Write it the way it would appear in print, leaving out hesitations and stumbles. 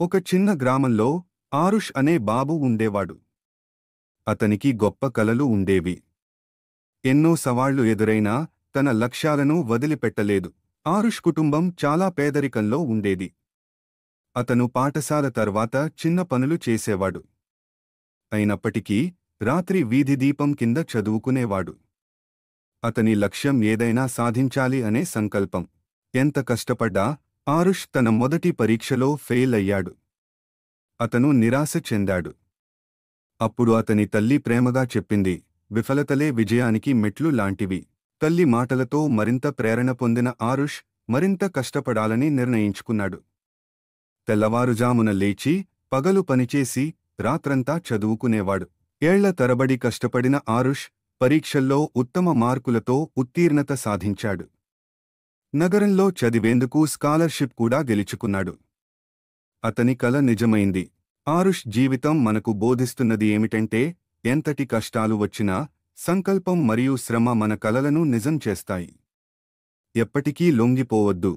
ఒక చిన్న గ్రామంలో ఆరుష్ అనే బాబు ఉండేవాడు. అతనికి గొప్ప కలలు ఉండేవి. ఎన్నో సవాళ్లు ఎదురైనా తన లక్ష్యాలను వదిలిపెట్టలేదు. ఆరుష్ కుటుంబం చాలా పేదరికంలో ఉండేది. అతను పాఠశాల తర్వాత చిన్న పనులు చేసేవాడు. అయినప్పటికీ రాత్రి వీధి దీపం కింద చదువుకునేవాడు. అతని లక్ష్యం ఏదైనా సాధించాలి అనే సంకల్పం. ఎంత కష్టపడ్డా ఆరుష్ తన మొదటి పరీక్షలో ఫెయిల్ అయ్యాడు. అతను నిరాశ చెందాడు. అప్పుడు అతని తల్లి ప్రేమగా చెప్పింది, విఫలతలే విజయానికి మెట్లు లాంటివి. తల్లి మాటలతో మరింత ప్రేరణ పొందిన ఆరుష్ మరింత కష్టపడాలని నిర్ణయించుకున్నాడు. తెల్లవారుజామున లేచి పగలు పనిచేసి రాత్రంతా చదువుకునేవాడు. ఏళ్ల తరబడి కష్టపడిన ఆరుష్ పరీక్షల్లో ఉత్తమ మార్కులతో ఉత్తీర్ణత సాధించాడు. నగరంలో చదివేందుకు స్కాలర్షిప్ కూడా గెలుచుకున్నాడు. అతని కల నిజమైంది. ఆరుష్ జీవితం మనకు బోధిస్తున్నది ఏమిటంటే, ఎంతటి కష్టాలు వచ్చినా సంకల్పం మరియు శ్రమ మన కలలను నిజం చేస్తాయి. ఎప్పటికీ లొంగిపోవద్దు.